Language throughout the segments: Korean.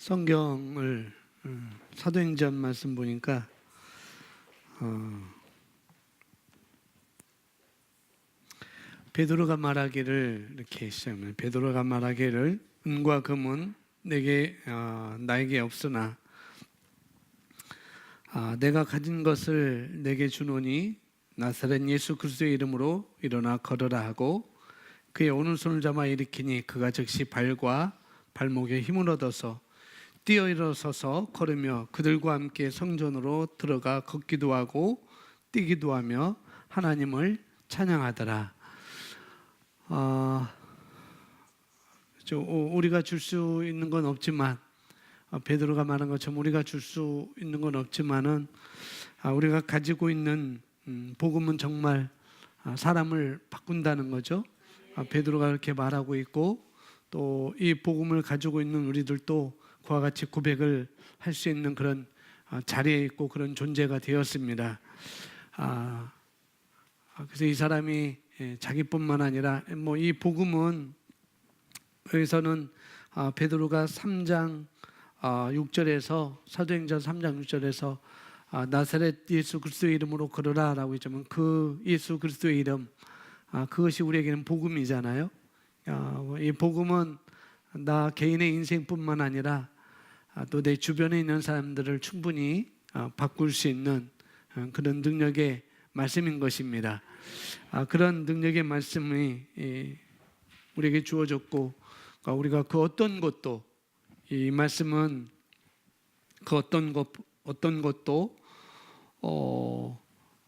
성경을 사도행전 말씀 보니까 베드로가 말하기를 이렇게 시작합니다. 베드로가 말하기를 은과 금은 나에게 없으나 내가 가진 것을 내게 주노니 나사렛 예수 그리스도의 이름으로 일어나 걸으라 하고 그의 오른손을 잡아 일으키니 그가 즉시 발과 발목에 힘을 얻어서 뛰어 일어서서 걸으며 그들과 함께 성전으로 들어가 걷기도 하고 뛰기도 하며 하나님을 찬양하더라. 우리가 줄 수 있는 건 없지만 베드로가 말한 것처럼 우리가 줄 수 있는 건 없지만은 우리가 가지고 있는 복음은 정말 사람을 바꾼다는 거죠. 베드로가 그렇게 말하고 있고 또 이 복음을 가지고 있는 우리들도 그와 같이 고백을 할 수 있는 그런 자리에 있고 그런 존재가 되었습니다. 그래서 이 사람이 자기뿐만 아니라 이 복음은 여기서는 베드로가 3장 6절에서 사도행전 3장 6절에서 나사렛 예수 그리스도의 이름으로 걸으라 라고 했지만 그 예수 그리스도의 이름 그것이 우리에게는 복음이잖아요. 이 복음은 나 개인의 인생뿐만 아니라 또 내 주변에 있는 사람들을 충분히 바꿀 수 있는 그런 능력의 말씀인 것입니다. 그런 능력의 말씀이 우리에게 주어졌고 우리가 그 어떤 것도 이 말씀은 그 어떤 것도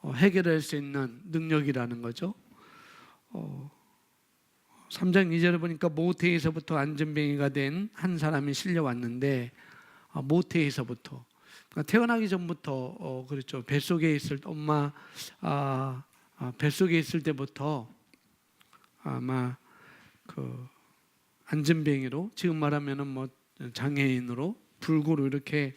해결할 수 있는 능력이라는 거죠. 3장 2절에 보니까 모태에서부터 안전뱅이가 된 한 사람이 실려왔는데 모태에서부터 그러니까 태어나기 전부터 그렇죠. 뱃속에 있을 엄마 뱃속에 있을 때부터 아마 그 안전뱅이로 지금 말하면은 장애인으로 불구로 이렇게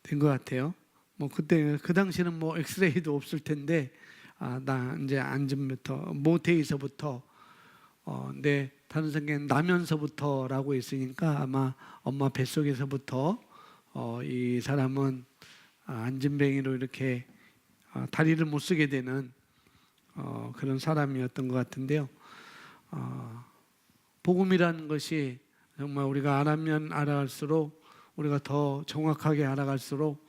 된 것 같아요. 그때 그 당시는 엑스레이도 없을 텐데 나 이제 안전부터 모태에서부터 내 다른 성경엔 나면서부터라고 있으니까 아마 엄마 뱃속에서부터 이 사람은 안전뱅이로 이렇게 다리를 못 쓰게 되는 그런 사람이었던 것 같은데요. 복음이라는 것이 정말 우리가 알아면 알아갈수록 우리가 더 정확하게 알아갈수록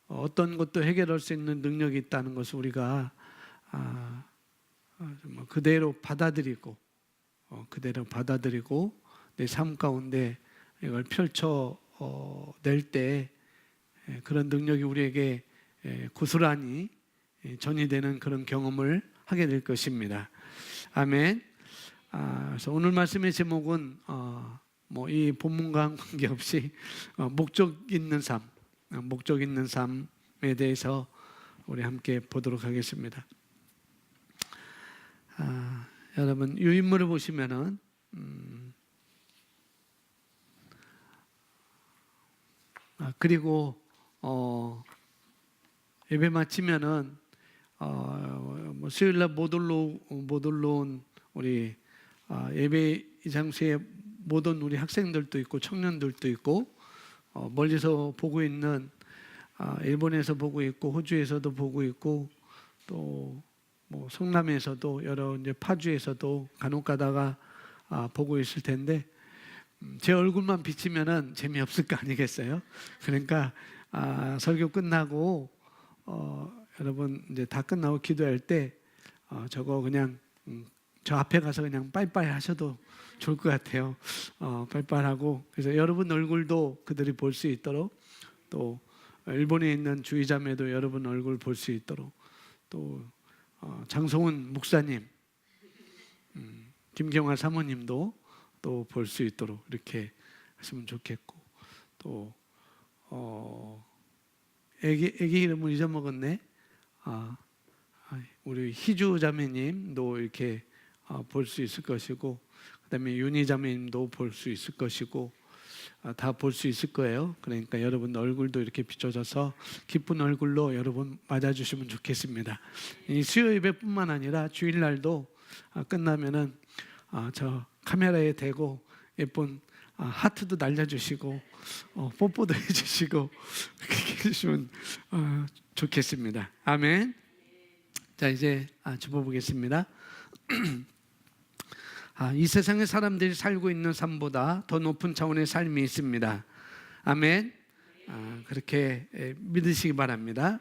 어떤 것도 해결할 수 있는 능력이 있다는 것을 우리가 그대로 받아들이고 내 삶 가운데 이걸 펼쳐낼 때 그런 능력이 우리에게 고스란히 전이되는 그런 경험을 하게 될 것입니다. 아멘. 그래서 오늘 말씀의 제목은 이 본문과 관계없이 목적 있는 삶에 대해서 우리 함께 보도록 하겠습니다. 여러분 유인물을 보시면은 그리고 예배 마치면은 수요일날 못 올라온 우리 예배 이 장소에 못 온 우리 학생들도 있고 청년들도 있고 멀리서 보고 있는 일본에서 보고 있고 호주에서도 보고 있고 또 성남에서도 여러 이제 파주에서도 간혹 가다가 보고 있을 텐데 제 얼굴만 비치면은 재미없을 거 아니겠어요? 그러니까 설교 끝나고 여러분 이제 다 끝나고 기도할 때 저거 그냥 저 앞에 가서 그냥 빠이빠이 하셔도 좋을 것 같아요. 빠이빠이하고 그래서 여러분 얼굴도 그들이 볼 수 있도록 또 일본에 있는 주의자매도 여러분 얼굴 볼 수 있도록 또 장성훈 목사님, 김경화 사모님도 또 볼 수 있도록 이렇게 하시면 좋겠고 또 애기 이름을 잊어먹었네. 우리 희주 자매님도 이렇게 볼 수 있을 것이고 그다음에 윤희 자매님도 볼 수 있을 것이고 다 볼 수 있을 거예요. 그러니까 여러분 얼굴도 이렇게 비춰져서 기쁜 얼굴로 여러분 맞아주시면 좋겠습니다. 이 수요 예배뿐만 아니라 주일날도 끝나면은 저 카메라에 대고 예쁜 하트도 날려주시고 뽀뽀도 해주시고 그렇게 해주시면 좋겠습니다. 아멘. 자, 이제 짚어보겠습니다. 이 세상의 사람들이 살고 있는 삶보다 더 높은 차원의 삶이 있습니다. 아멘. 그렇게 믿으시기 바랍니다.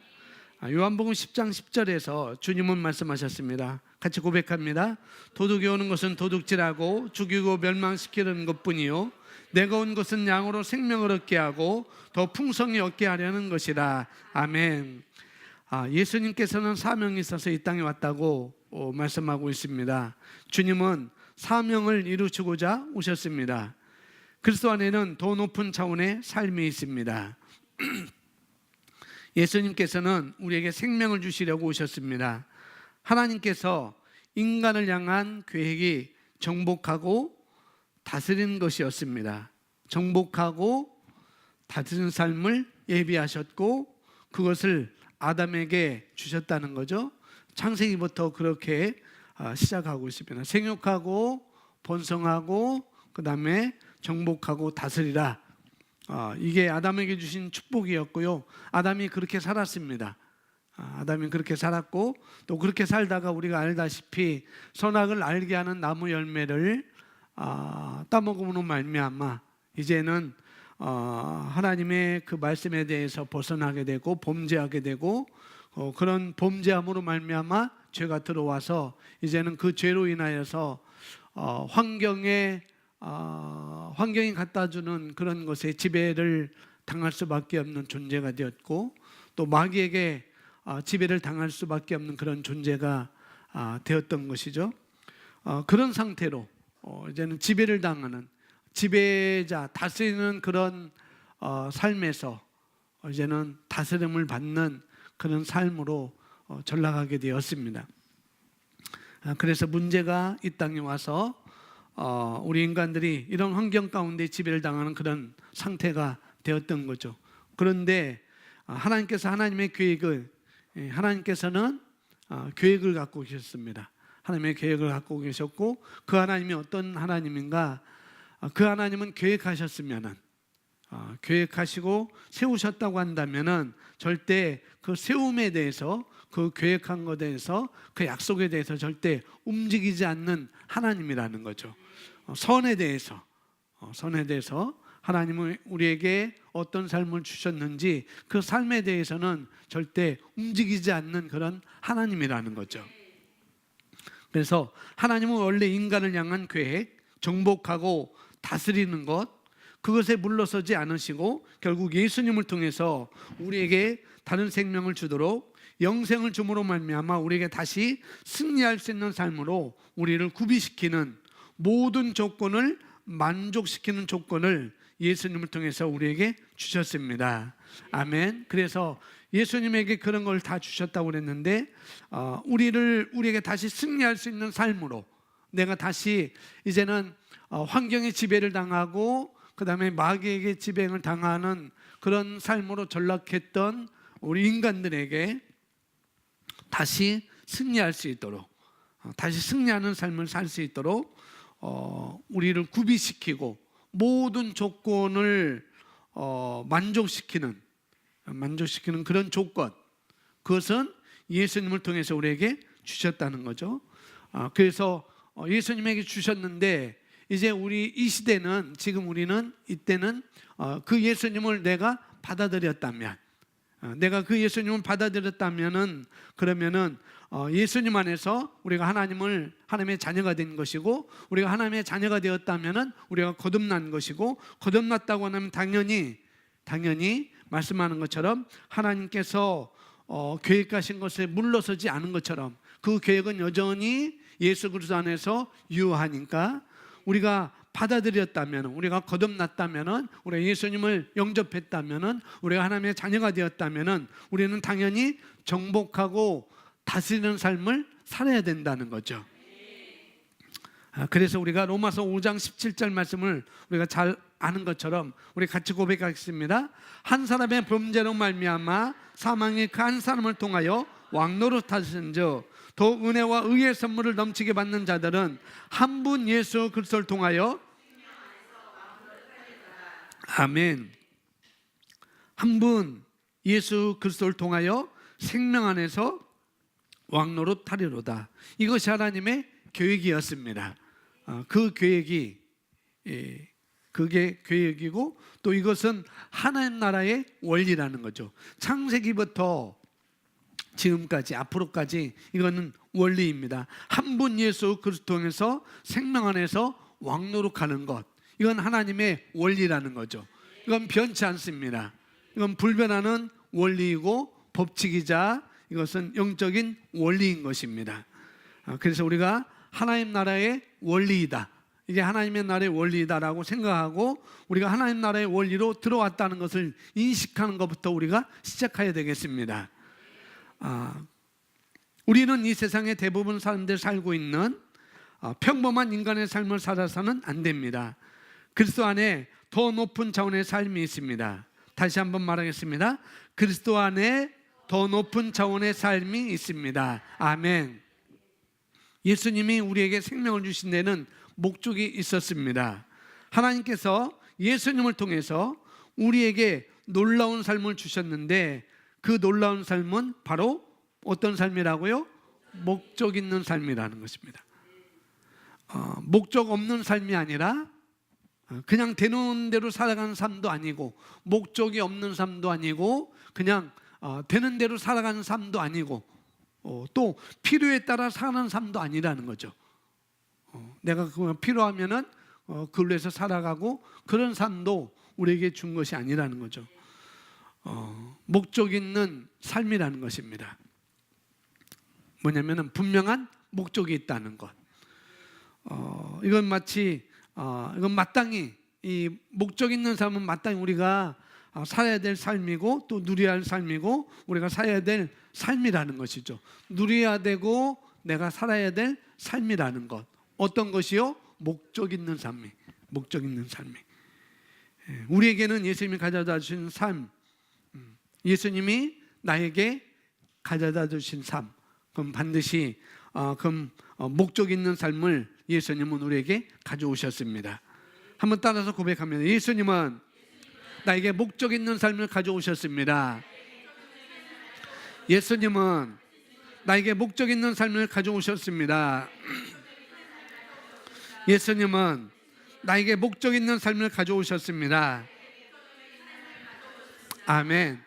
요한복음 10장 10절에서 주님은 말씀하셨습니다. 같이 고백합니다. 도둑이 오는 것은 도둑질하고 죽이고 멸망시키는 것뿐이요 내가 온 것은 양으로 생명을 얻게 하고 더 풍성히 얻게 하려는 것이라. 아멘. 예수님께서는 사명이 있어서 이 땅에 왔다고 말씀하고 있습니다. 주님은 사명을 이루시고자 오셨습니다. 그리스도 안에는 더 높은 차원의 삶이 있습니다. 예수님께서는 우리에게 생명을 주시려고 오셨습니다. 하나님께서 인간을 향한 계획이 정복하고 다스리는 것이었습니다. 정복하고 다스리는 삶을 예비하셨고 그것을 아담에게 주셨다는 거죠. 창세기부터 그렇게 시작하고 있습니다. 생육하고 번성하고 그 다음에 정복하고 다스리라. 이게 아담에게 주신 축복이었고요. 아담이 그렇게 살았습니다. 아담이 그렇게 살았고 또 그렇게 살다가 우리가 알다시피 선악을 알게 하는 나무 열매를 따먹음으로 말미암아 이제는 하나님의 그 말씀에 대해서 벗어나게 되고 범죄하게 되고 그런 범죄함으로 말미암아 죄가 들어와서 이제는 그 죄로 인하여서 환경이 갖다주는 그런 것에 지배를 당할 수밖에 없는 존재가 되었고 또 마귀에게 지배를 당할 수밖에 없는 그런 존재가 되었던 것이죠. 그런 상태로 이제는 지배를 당하는 지배자, 다스리는 그런 삶에서 이제는 다스림을 받는 그런 삶으로 전락하게 되었습니다. 그래서 문제가 이 땅에 와서 우리 인간들이 이런 환경 가운데 지배를 당하는 그런 상태가 되었던 거죠. 그런데 하나님께서는 계획을 갖고 계셨습니다. 하나님의 계획을 갖고 계셨고 그 하나님이 어떤 하나님인가? 그 하나님은 계획하시고 세우셨다고 한다면은 절대 그 세움에 대해서 그 계획한 것에 대해서 그 약속에 대해서 절대 움직이지 않는 하나님이라는 거죠. 선에 대해서 하나님은 우리에게 어떤 삶을 주셨는지 그 삶에 대해서는 절대 움직이지 않는 그런 하나님이라는 거죠. 그래서 하나님은 원래 인간을 향한 계획, 정복하고 다스리는 것, 그것에 물러서지 않으시고 결국 예수님을 통해서 우리에게 다른 생명을 주도록 영생을 줌으로 말미암아 우리에게 다시 승리할 수 있는 삶으로 우리를 구비시키는 모든 조건을 만족시키는 조건을 예수님을 통해서 우리에게 주셨습니다. 아멘. 그래서 예수님에게 그런 걸 다 주셨다고 그랬는데 우리에게 다시 승리할 수 있는 삶으로 내가 다시 이제는 환경의 지배를 당하고 그 다음에 마귀에게 지배를 당하는 그런 삶으로 전락했던 우리 인간들에게 다시 승리할 수 있도록 다시 승리하는 삶을 살 수 있도록 우리를 구비시키고 모든 조건을 만족시키는 그런 조건, 그것은 예수님을 통해서 우리에게 주셨다는 거죠. 그래서 예수님에게 주셨는데 이제 우리 이 시대는 지금 우리는 이때는 그 예수님을 내가 받아들였다면 내가 그 예수님을 받아들였다면은 그러면은 예수님 안에서 우리가 하나님의 자녀가 된 것이고 우리가 하나님의 자녀가 되었다면은 우리가 거듭난 것이고 거듭났다고 하면 당연히 말씀하는 것처럼 하나님께서 계획하신 것에 물러서지 않은 것처럼 그 계획은 여전히 예수 그리스도 안에서 유효하니까 우리가 받아들였다면, 우리가 거듭났다면, 우리가 예수님을 영접했다면, 우리가 하나님의 자녀가 되었다면 우리는 당연히 정복하고 다스리는 삶을 살아야 된다는 거죠. 그래서 우리가 로마서 5장 17절 말씀을 우리가 잘 아는 것처럼 우리 같이 고백하겠습니다. 한 사람의 범죄로 말미암아 사망이 그 한 사람을 통하여 왕노릇하신즉 더 은혜와 의의 선물을 넘치게 받는 자들은 한 분 예수 그리스도를 통하여 아멘. 한 분 예수 그리스도를 통하여 생명 안에서 왕노릇 하리로다. 이것이 하나님의 계획이었습니다. 그 계획이 그게 계획이고 또 이것은 하나님 나라의 원리라는 거죠. 창세기부터 지금까지 앞으로까지 이거는 원리입니다. 한 분 예수 그리스도 통해서 생명 안에서 왕노릇하는 것, 이건 하나님의 원리라는 거죠. 이건 변치 않습니다. 이건 불변하는 원리이고 법칙이자 이것은 영적인 원리인 것입니다. 그래서 우리가 하나님 나라의 원리이다, 이게 하나님의 나라의 원리다라고 생각하고 우리가 하나님 나라의 원리로 들어왔다는 것을 인식하는 것부터 우리가 시작해야 되겠습니다. 우리는 이 세상의 대부분 사람들이 살고 있는 평범한 인간의 삶을 살아서는 안 됩니다. 그리스도 안에 더 높은 차원의 삶이 있습니다. 다시 한번 말하겠습니다. 그리스도 안에 더 높은 차원의 삶이 있습니다. 아멘. 예수님이 우리에게 생명을 주신 데는 목적이 있었습니다. 하나님께서 예수님을 통해서 우리에게 놀라운 삶을 주셨는데 그 놀라운 삶은 바로 어떤 삶이라고요? 목적 있는 삶이라는 것입니다. 목적 없는 삶이 아니라 그냥 되는 대로 살아가는 삶도 아니고 목적이 없는 삶도 아니고 그냥 되는 대로 살아가는 삶도 아니고 또 필요에 따라 사는 삶도 아니라는 거죠. 내가 필요하면은 그걸로 해서 살아가고 그런 삶도 우리에게 준 것이 아니라는 거죠. 목적 있는 삶이라는 것입니다. 뭐냐면은 분명한 목적이 있다는 것. 이건 마치 이건 마땅히 이 목적 있는 삶은 마땅히 우리가 살아야 될 삶이고 또 누려야 할 삶이고 우리가 살아야 될 삶이라는 것이죠. 누려야 되고 내가 살아야 될 삶이라는 것. 어떤 것이요? 목적 있는 삶이. 목적 있는 삶이. 우리에게는 예수님이 가져다 주신 삶, 예수님이 나에게 가져다 주신 삶, 그럼 반드시 목적 있는 삶을 예수님은 우리에게 가져오셨습니다. 한번 따라서 고백하면 예수님은 나에게 목적 있는 삶을 가져오셨습니다. 예수님은 나에게 목적 있는 삶을 가져오셨습니다. 예수님은 나에게 목적 있는 삶을 가져오셨습니다. 아멘.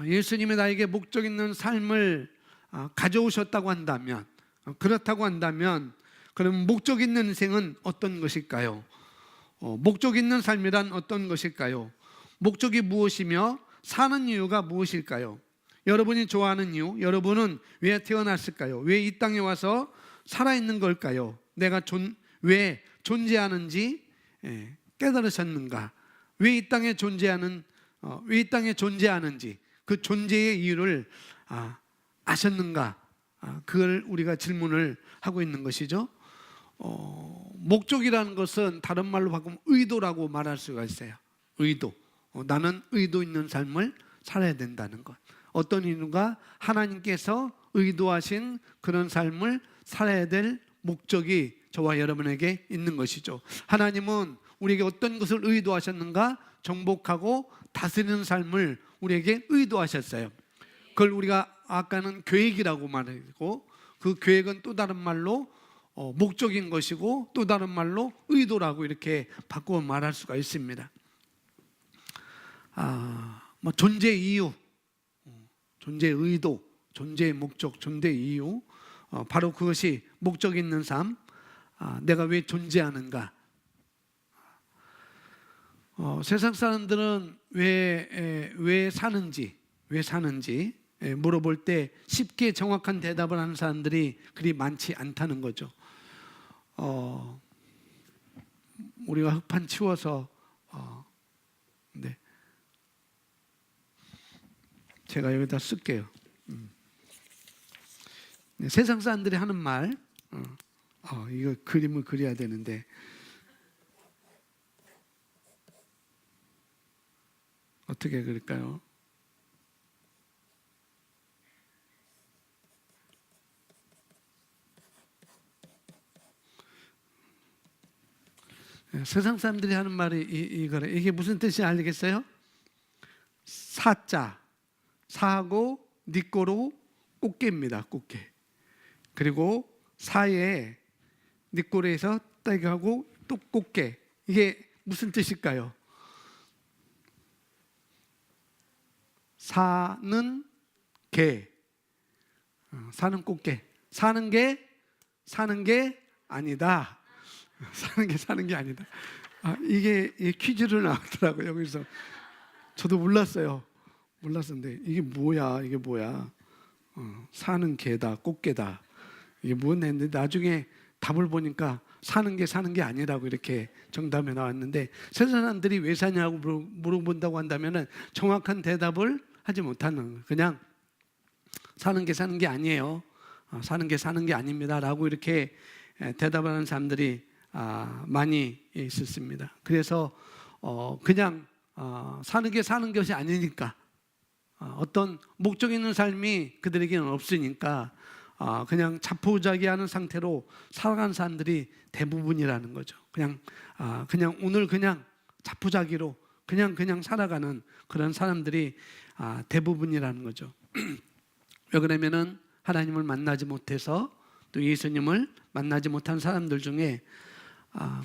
예수님이 나에게 목적 있는 삶을 가져오셨다고 한다면, 그렇다고 한다면 그럼 목적 있는 인생은 어떤 것일까요? 목적 있는 삶이란 어떤 것일까요? 목적이 무엇이며 사는 이유가 무엇일까요? 여러분이 좋아하는 이유, 여러분은 왜 태어났을까요? 왜 이 땅에 와서 살아있는 걸까요? 내가 왜 존재하는지 깨달으셨는가? 왜 이 땅에 존재하는지 그 존재의 이유를 아셨는가? 그걸 우리가 질문을 하고 있는 것이죠. 목적이라는 것은 다른 말로 바꾸면 의도라고 말할 수가 있어요. 의도. 나는 의도 있는 삶을 살아야 된다는 것. 어떤 이유가 하나님께서 의도하신 그런 삶을 살아야 될 목적이 저와 여러분에게 있는 것이죠. 하나님은 우리에게 어떤 것을 의도하셨는가? 정복하고 다스리는 삶을 우리에게 의도하셨어요. 그걸 우리가 아까는 계획이라고 말했고 그 계획은 또 다른 말로 목적인 것이고 또 다른 말로 의도라고 이렇게 바꾸어 말할 수가 있습니다. 존재 이유, 존재 의도, 존재의 목적, 존재 이유, 바로 그것이 목적 있는 삶. 내가 왜 존재하는가? 세상 사람들은 왜 사는지 물어볼 때 쉽게 정확한 대답을 하는 사람들이 그리 많지 않다는 거죠. 우리가 흙판 치워서 네. 제가 여기다 쓸게요. 네, 세상 사람들이 하는 말, 이거 그림을 그려야 되는데 어떻게 그릴까요? 세상 사람들이 하는 말이 이거래. 이게 무슨 뜻인지 알겠어요? 사자, 사하고 니꼬로 꽃게입니다. 꽃게. 그리고 사에 니꼬로에서 딸기하고 또 꽃게. 이게 무슨 뜻일까요? 사는 게, 사는 꽃게. 사는 게 아니다. 사는 게 아니다. 이게 퀴즈로 나왔더라고요. 그래서 저도 몰랐었는데 이게 뭐야? 사는 게다, 꽃게다. 이게 뭐냐 했는데 나중에 답을 보니까 사는 게 아니라고 이렇게 정답에 나왔는데, 세상 사람들이 왜 사냐고 물어본다고 한다면은 정확한 대답을 하지 못하는 거예요. 그냥 사는 게 아니에요. 사는 게 아닙니다라고 이렇게 대답하는 사람들이 많이 있었습니다. 그래서 그냥 사는 것이 아니니까, 어떤 목적 있는 삶이 그들에게는 없으니까 그냥 자포자기하는 상태로 살아가는 사람들이 대부분이라는 거죠. 그냥 오늘 그냥 자포자기로 그냥 살아가는 그런 사람들이 대부분이라는 거죠. 왜 그러면은 하나님을 만나지 못해서 또 예수님을 만나지 못한 사람들 중에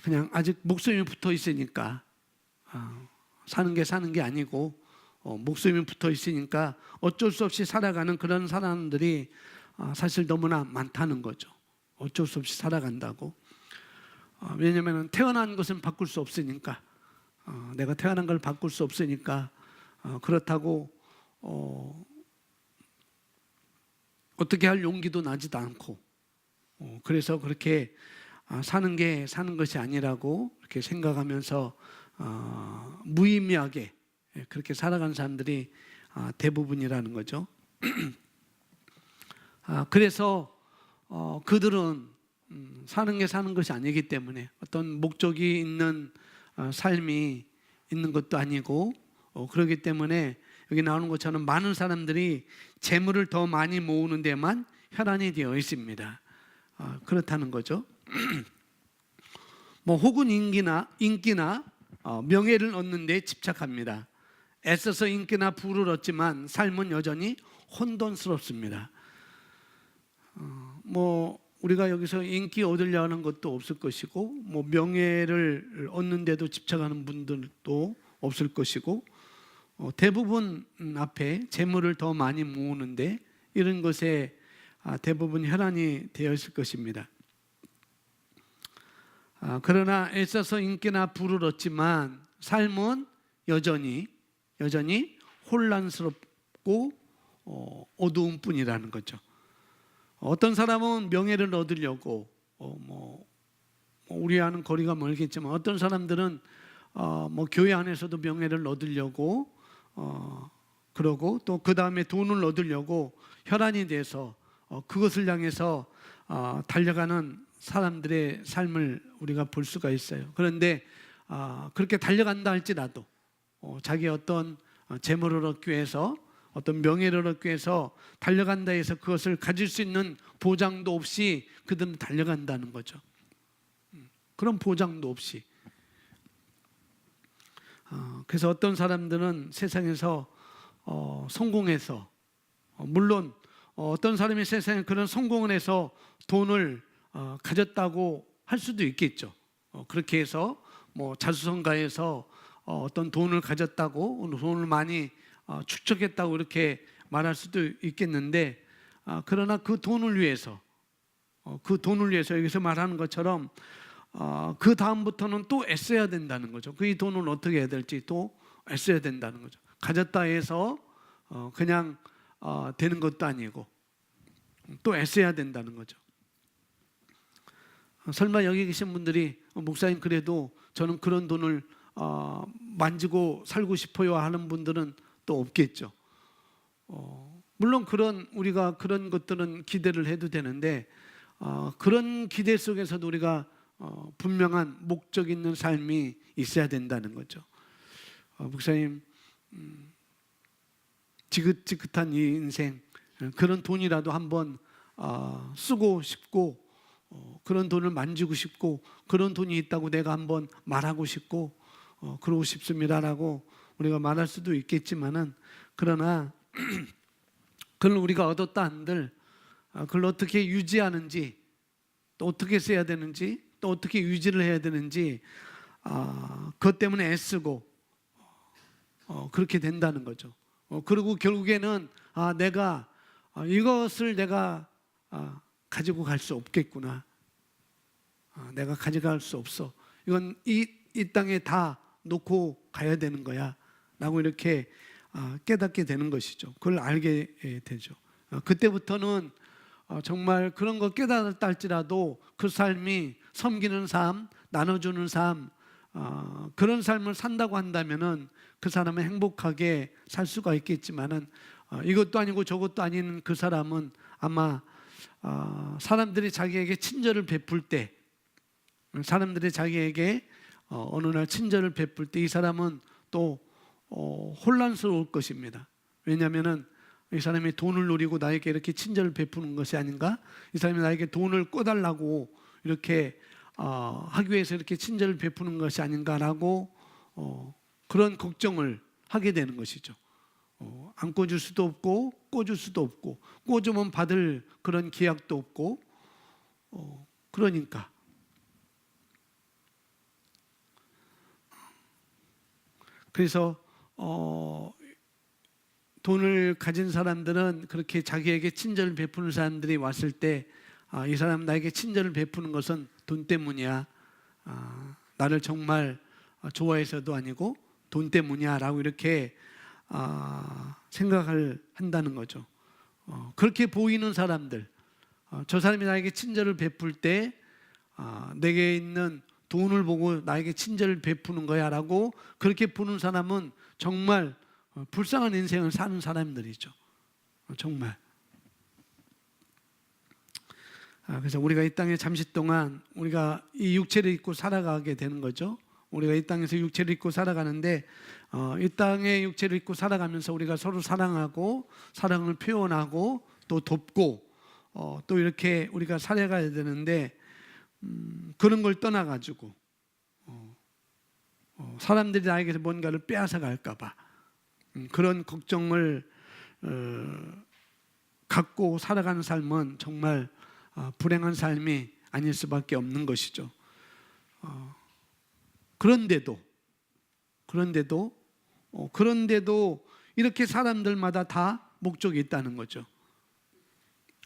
그냥 아직 목숨이 붙어 있으니까 사는 게 아니고 목숨이 붙어 있으니까 어쩔 수 없이 살아가는 그런 사람들이 사실 너무나 많다는 거죠. 어쩔 수 없이 살아간다고. 왜냐하면 태어난 것은 바꿀 수 없으니까, 내가 태어난 걸 바꿀 수 없으니까 그렇다고 어떻게 할 용기도 나지도 않고, 그래서 그렇게 사는 것이 아니라고 이렇게 생각하면서 무의미하게 그렇게 살아가는 사람들이 대부분이라는 거죠. 그래서 그들은 사는 것이 아니기 때문에 어떤 목적이 있는 삶이 있는 것도 아니고, 그렇기 때문에 여기 나오는 것처럼 많은 사람들이 재물을 더 많이 모으는 데만 혈안이 되어 있습니다. 그렇다는 거죠. 혹은 인기나 명예를 얻는 데 집착합니다. 애써서 인기나 부를 얻지만 삶은 여전히 혼돈스럽습니다. 우리가 여기서 인기 얻으려는 것도 없을 것이고, 명예를 얻는 데도 집착하는 분들도 없을 것이고, 대부분 앞에 재물을 더 많이 모으는데 이런 것에 대부분 혈안이 되어 있을 것입니다. 그러나 애써서 인기나 부를 얻지만 삶은 여전히 혼란스럽고 어두운 뿐이라는 거죠. 어떤 사람은 명예를 얻으려고 우리와는 거리가 멀겠지만, 어떤 사람들은 교회 안에서도 명예를 얻으려고 그러고, 또 그 다음에 돈을 얻으려고 혈안이 돼서 그것을 향해서 달려가는 사람들의 삶을 우리가 볼 수가 있어요. 그런데 그렇게 달려간다 할지라도 자기 어떤 재물을 얻기 위해서, 어떤 명예를 얻기 위해서 달려간다 해서 그것을 가질 수 있는 보장도 없이 그들은 달려간다는 거죠. 그런 보장도 없이. 그래서 어떤 사람들은 세상에서 성공해서, 물론 어떤 사람이 세상에 그런 성공을 해서 돈을 가졌다고 할 수도 있겠죠. 그렇게 해서 자수성가해서 어떤 돈을 가졌다고, 돈을 많이 축적했다고 이렇게 말할 수도 있겠는데, 그러나 그 돈을 위해서 여기서 말하는 것처럼 그 다음부터는 또 애써야 된다는 거죠. 그 이 돈을 어떻게 해야 될지 또 애써야 된다는 거죠. 가졌다 해서 그냥 되는 것도 아니고 또 애써야 된다는 거죠. 설마 여기 계신 분들이 목사님, 그래도 저는 그런 돈을 만지고 살고 싶어요 하는 분들은 또 없겠죠. 물론 우리가 그런 것들은 기대를 해도 되는데, 그런 기대 속에서도 우리가 분명한 목적 있는 삶이 있어야 된다는 거죠. 목사님, 지긋지긋한 이 인생, 그런 돈이라도 한번 쓰고 싶고, 그런 돈을 만지고 싶고 그런 돈이 있다고 내가 한번 말하고 싶고 그러고 싶습니다라고 우리가 말할 수도 있겠지만은, 그러나 그걸 우리가 얻었다 한들 그걸 어떻게 유지하는지, 또 어떻게 써야 되는지, 또 어떻게 유지를 해야 되는지 그것 때문에 애쓰고 그렇게 된다는 거죠. 그리고 결국에는 내가 이것을 내가 가지고 갈 수 없겠구나. 내가 가져갈 수 없어. 이건 이 땅에 다 놓고 가야 되는 거야 라고 이렇게 깨닫게 되는 것이죠. 그걸 알게 되죠. 그때부터는 정말 그런 거 깨달았다 할지라도 그 삶이 섬기는 삶, 나눠주는 삶, 그런 삶을 산다고 한다면은 그 사람은 행복하게 살 수가 있겠지만은, 이것도 아니고 저것도 아닌 그 사람은 아마 사람들이 자기에게 친절을 베풀 때, 사람들이 자기에게 어느 날 친절을 베풀 때 이 사람은 또 혼란스러울 것입니다. 왜냐하면은 이 사람이 돈을 노리고 나에게 이렇게 친절을 베푸는 것이 아닌가? 이 사람이 나에게 돈을 꿔달라고 이렇게 하기 위해서 이렇게 친절을 베푸는 것이 아닌가라고 그런 걱정을 하게 되는 것이죠. 안 꿔줄 수도 없고 꿔줄 수도 없고, 꿔주면 받을 그런 기약도 없고, 그러니까 그래서 돈을 가진 사람들은 그렇게 자기에게 친절을 베푸는 사람들이 왔을 때 이 사람 나에게 친절을 베푸는 것은 돈 때문이야, 나를 정말 좋아해서도 아니고 돈 때문이야 라고 이렇게 생각을 한다는 거죠. 그렇게 보이는 사람들, 저 사람이 나에게 친절을 베풀 때 내게 있는 돈을 보고 나에게 친절을 베푸는 거야 라고 그렇게 보는 사람은 정말 불쌍한 인생을 사는 사람들이죠. 정말. 그래서 우리가 이 땅에 잠시 동안 우리가 이 육체를 입고 살아가게 되는 거죠. 우리가 이 땅에서 육체를 입고 살아가는데 이 땅에 육체를 입고 살아가면서 우리가 서로 사랑하고 사랑을 표현하고 또 돕고 또 이렇게 우리가 살아가야 되는데, 그런 걸 떠나가지고 사람들이 나에게서 뭔가를 빼앗아 갈까 봐 그런 걱정을 갖고 살아가는 삶은 정말 불행한 삶이 아닐 수밖에 없는 것이죠. 그런데도 이렇게 사람들마다 다 목적이 있다는 거죠.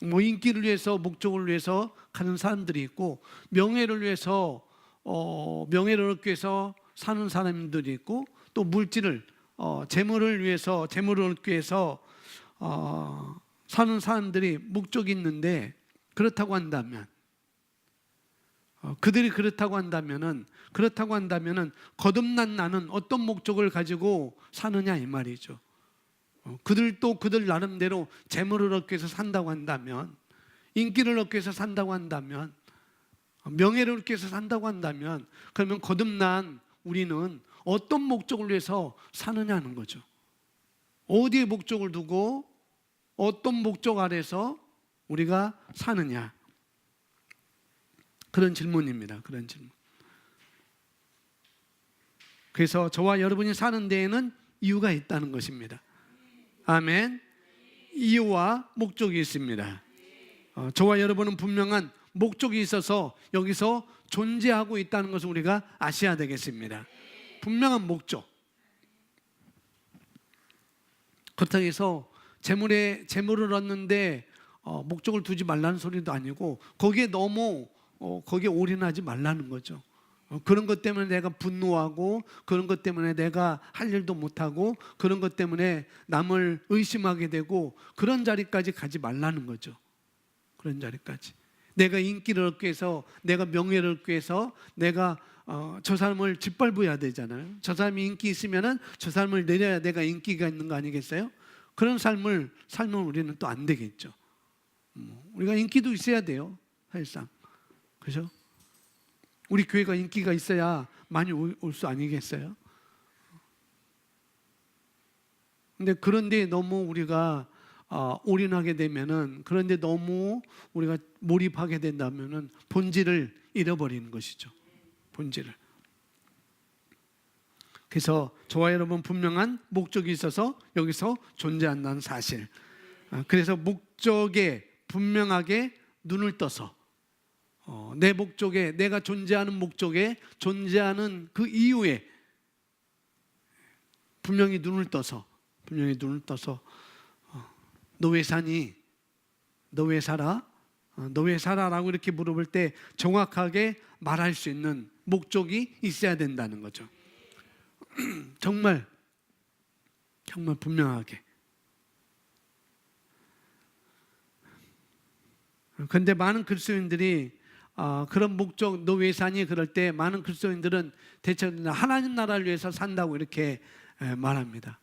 뭐 인기를 위해서, 목적을 위해서 가는 사람들이 있고, 명예를 위해서 명예를 얻기 위해서 사는 사람들이 있고, 또 물질을 재물을 위해서, 재물을 얻기 위해서 사는 사람들이 목적이 있는데, 그렇다고 한다면 그들이 그렇다고 한다면은 거듭난 나는 어떤 목적을 가지고 사느냐 이 말이죠. 그들도 그들 나름대로 재물을 얻기 위해서 산다고 한다면, 인기를 얻기 위해서 산다고 한다면, 명예를 얻기 위해서 산다고 한다면, 그러면 거듭난 우리는 어떤 목적을 위해서 사느냐는 거죠. 어디에 목적을 두고 어떤 목적 아래서 우리가 사느냐, 그런 질문입니다. 그런 질문. 그래서 저와 여러분이 사는 데에는 이유가 있다는 것입니다. 아멘. 이유와 목적이 있습니다. 저와 여러분은 분명한 목적이 있어서 여기서 존재하고 있다는 것을 우리가 아셔야 되겠습니다. 분명한 목적. 그렇다고 해서 재물을 얻는데 목적을 두지 말라는 소리도 아니고, 거기에 너무 거기에 올인하지 말라는 거죠. 그런 것 때문에 내가 분노하고, 그런 것 때문에 내가 할 일도 못하고, 그런 것 때문에 남을 의심하게 되고, 그런 자리까지 가지 말라는 거죠. 그런 자리까지. 내가 인기를 얻기 위해서, 내가 명예를 얻기 위해서 내가 저 사람을 짓밟아야 되잖아요. 저 사람이 인기 있으면은 저 사람을 내려야 내가 인기가 있는 거 아니겠어요? 그런 삶을 살면 우리는 또 안 되겠죠. 우리가 인기도 있어야 돼요, 사실상. 그죠? 우리 교회가 인기가 있어야 많이 올 수 아니겠어요? 근데 그런데 너무 우리가 올인하게 되면은, 그런데 너무 우리가 몰입하게 된다면은 본질을 잃어버리는 것이죠. 본질을. 그래서 저와 여러분 분명한 목적이 있어서 여기서 존재한다는 사실. 그래서 목적에 분명하게 눈을 떠서 내 목적에, 내가 존재하는 목적에, 존재하는 그 이유에 분명히 눈을 떠서 너 왜 사니? 너 왜 살아? 너 왜 살아라고 이렇게 물어볼 때 정확하게 말할 수 있는 목적이 있어야 된다는 거죠. 정말 분명하게. 그런데 많은 그리스도인들이 그런 목적, 너 왜 사니? 그럴 때 많은 그리스도인들은 대체 하나님 나라를 위해서 산다고 이렇게 말합니다.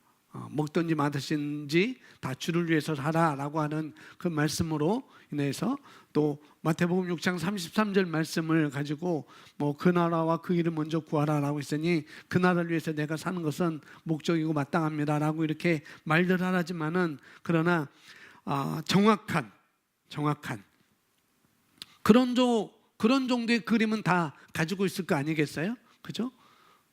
먹든지 마든지 다 주를 위해서 살아라고 하는 그 말씀으로 인해서, 또 마태복음 6장 33절 말씀을 가지고 뭐 그 나라와 그 일을 먼저 구하라라고 했으니 그 나라를 위해서 내가 사는 것은 목적이고 마땅합니다라고 이렇게 말들 하지만은, 그러나 정확한 그런 정도의 그림은 다 가지고 있을 거 아니겠어요? 그죠?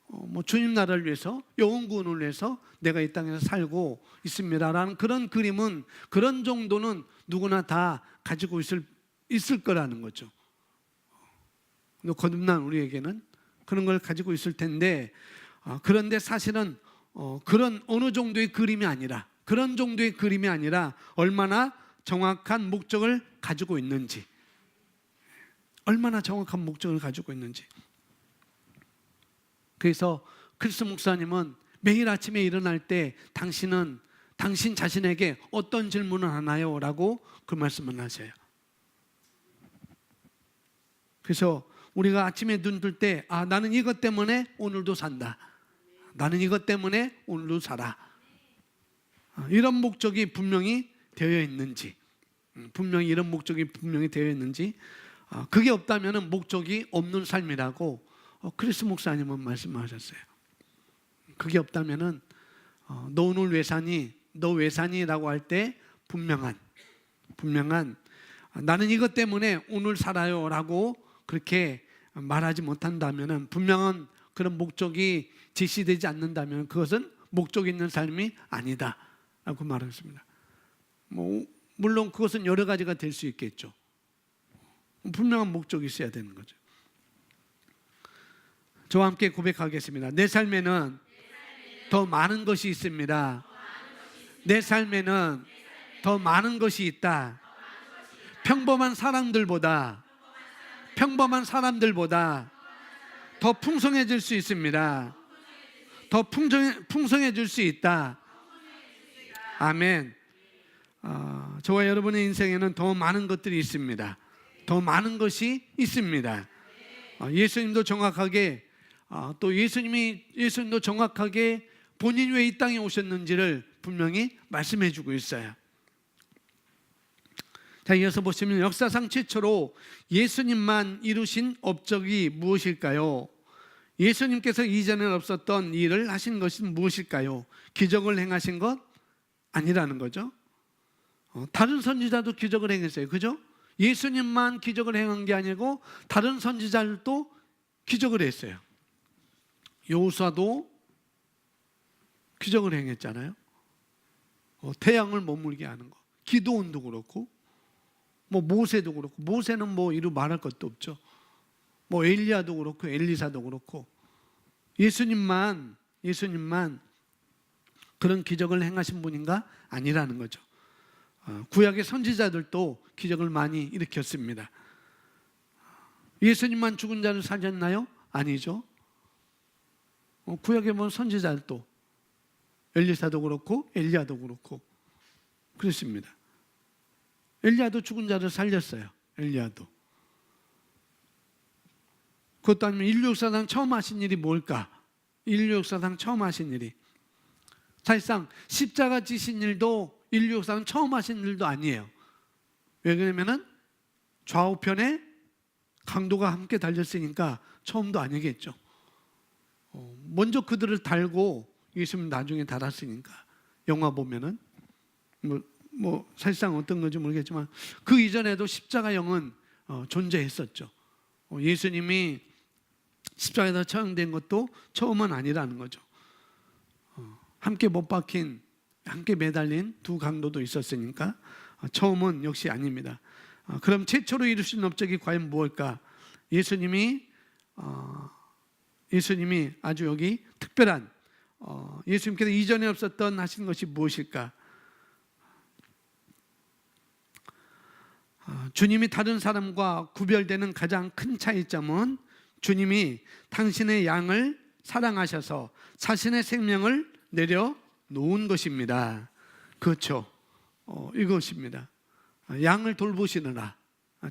뭐 주님 나라를 위해서, 영혼 구원을 위해서 내가 이 땅에서 살고 있습니다라는 그런 그림은, 그런 정도는 누구나 다 가지고 있을 거라는 거죠. 거듭난 우리에게는 그런 걸 가지고 있을 텐데, 그런데 사실은 그런 어느 정도의 그림이 아니라, 그런 정도의 그림이 아니라 얼마나 정확한 목적을 가지고 있는지, 얼마나 정확한 목적을 가지고 있는지. 그래서 크리스 목사님은 매일 아침에 일어날 때 당신 자신에게 어떤 질문을 하나요? 라고 그 말씀을 하세요. 그래서 우리가 아침에 눈 뜰 때 나는 이것 때문에 오늘도 산다. 나는 이것 때문에 오늘도 살아. 이런 목적이 분명히 되어 있는지, 이런 목적이 분명히 되어 있는지, 그게 없다면 목적이 없는 삶이라고 크리스 목사님은 말씀하셨어요. 그게 없다면은 너 오늘 왜 사니? 너 왜 사니? 라고 할 때 분명한 나는 이것 때문에 오늘 살아요 라고 그렇게 말하지 못한다면은, 분명한 그런 목적이 제시되지 않는다면 그것은 목적 있는 삶이 아니다 라고 말했습니다. 물론 그것은 여러 가지가 될 수 있겠죠. 분명한 목적이 있어야 되는 거죠. 저와 함께 고백하겠습니다. 내 삶에는 더 많은 것이 있습니다. 내 삶에는 더 많은 것이 있다. 평범한 사람들보다 더 풍성해질 수 있습니다. 더 풍성해질 수 있다. 아멘. 저와 여러분의 인생에는 더 많은 것들이 있습니다. 더 많은 것이 있습니다. 예수님도 정확하게, 또 예수님도 정확하게 본인이 왜 이 땅에 오셨는지를 분명히 말씀해 주고 있어요. 자, 이어서 보시면 역사상 최초로 예수님만 이루신 업적이 무엇일까요? 예수님께서 이전에 없었던 일을 하신 것이 무엇일까요? 기적을 행하신 것 아니라는 거죠. 다른 선지자도 기적을 행했어요. 그죠? 예수님만 기적을 행한 게 아니고 다른 선지자들도 기적을 했어요. 여호수아도 기적을 행했잖아요. 태양을 머물게 하는 거. 기도원도 그렇고, 모세도 그렇고, 모세는 이루 말할 것도 없죠. 엘리야도 그렇고, 엘리사도 그렇고, 예수님만 그런 기적을 행하신 분인가? 아니라는 거죠. 구약의 선지자들도 기적을 많이 일으켰습니다. 예수님만 죽은 자를 살렸나요? 아니죠. 구약의 선지자들도, 엘리사도 그렇고 엘리야도 그렇고 그렇습니다. 엘리야도 죽은 자를 살렸어요. 엘리야도. 그것도 아니면 인류 역사상 처음 하신 일이 뭘까? 인류 역사상 처음 하신 일이, 사실상 십자가 지신 일도 인류 역사상 처음 하신 일도 아니에요. 왜 그러냐면은 좌우편에 강도가 함께 달렸으니까 처음도 아니겠죠. 먼저 그들을 달고 예수님 나중에 달았으니까. 영화 보면은 뭐 사실상 어떤 건지 모르겠지만 그 이전에도 십자가형은 존재했었죠. 예수님이 십자가에서 처형된 것도 처음은 아니라는 거죠. 함께 못 박힌, 함께 매달린 두 강도도 있었으니까 처음은 역시 아닙니다. 그럼 최초로 이루신 업적이 과연 무엇일까? 예수님이 아주 여기 특별한 예수님께서 이전에 없었던 하신 것이 무엇일까? 주님이 다른 사람과 구별되는 가장 큰 차이점은 주님이 당신의 양을 사랑하셔서 자신의 생명을 내려놓은 것입니다. 그렇죠. 이것입니다. 양을 돌보시느라,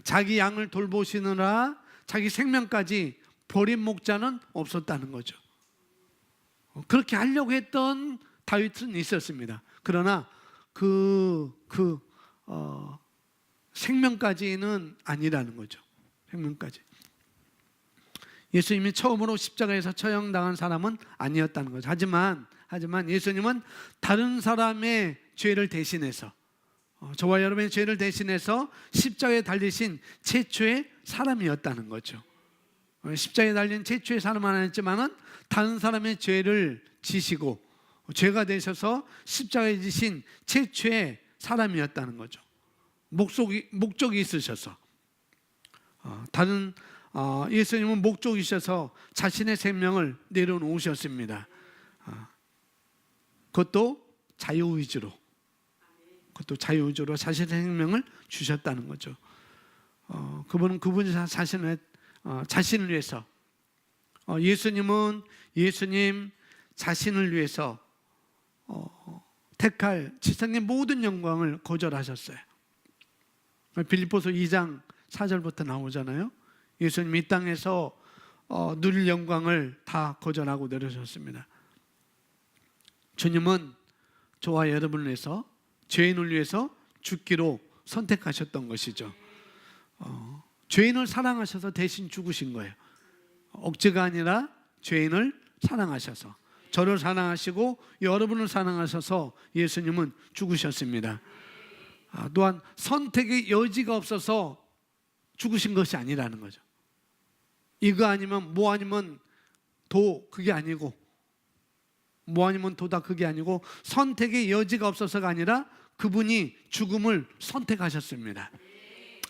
자기 양을 돌보시느라 자기 생명까지 버린 목자는 없었다는 거죠. 그렇게 하려고 했던 다윗은 있었습니다. 그러나 생명까지는 아니라는 거죠. 생명까지. 예수님이 처음으로 십자가에서 처형당한 사람은 아니었다는 거죠. 하지만 예수님은 다른 사람의 죄를 대신해서, 저와 여러분의 죄를 대신해서 십자가에 달리신 최초의 사람이었다는 거죠. 십자가에 달린 최초의 사람은 아니었지만은 다른 사람의 죄를 지시고 죄가 되셔서 십자가에 지신 최초의 사람이었다는 거죠. 목적이 있으셔서 예수님은 목적이 있어서 자신의 생명을 내려놓으셨습니다. 그것도 자유의지로 자신의 생명을 주셨다는 거죠. 그분은 자신을 위해서, 예수님 자신을 위해서 택할 지상의 모든 영광을 거절하셨어요. 빌립보서 2장 4절부터 나오잖아요. 예수님 이 땅에서 누릴 영광을 다 거절하고 내려졌습니다. 주님은 저와 여러분을 위해서, 죄인을 위해서 죽기로 선택하셨던 것이죠. 죄인을 사랑하셔서 대신 죽으신 거예요. 억지가 아니라 죄인을 사랑하셔서, 저를 사랑하시고 여러분을 사랑하셔서 예수님은 죽으셨습니다. 또한 선택의 여지가 없어서 죽으신 것이 아니라는 거죠. 이거 아니면 뭐 아니면 도, 그게 아니고, 뭐 아니면 도다, 그게 아니고 선택의 여지가 없어서가 아니라 그분이 죽음을 선택하셨습니다.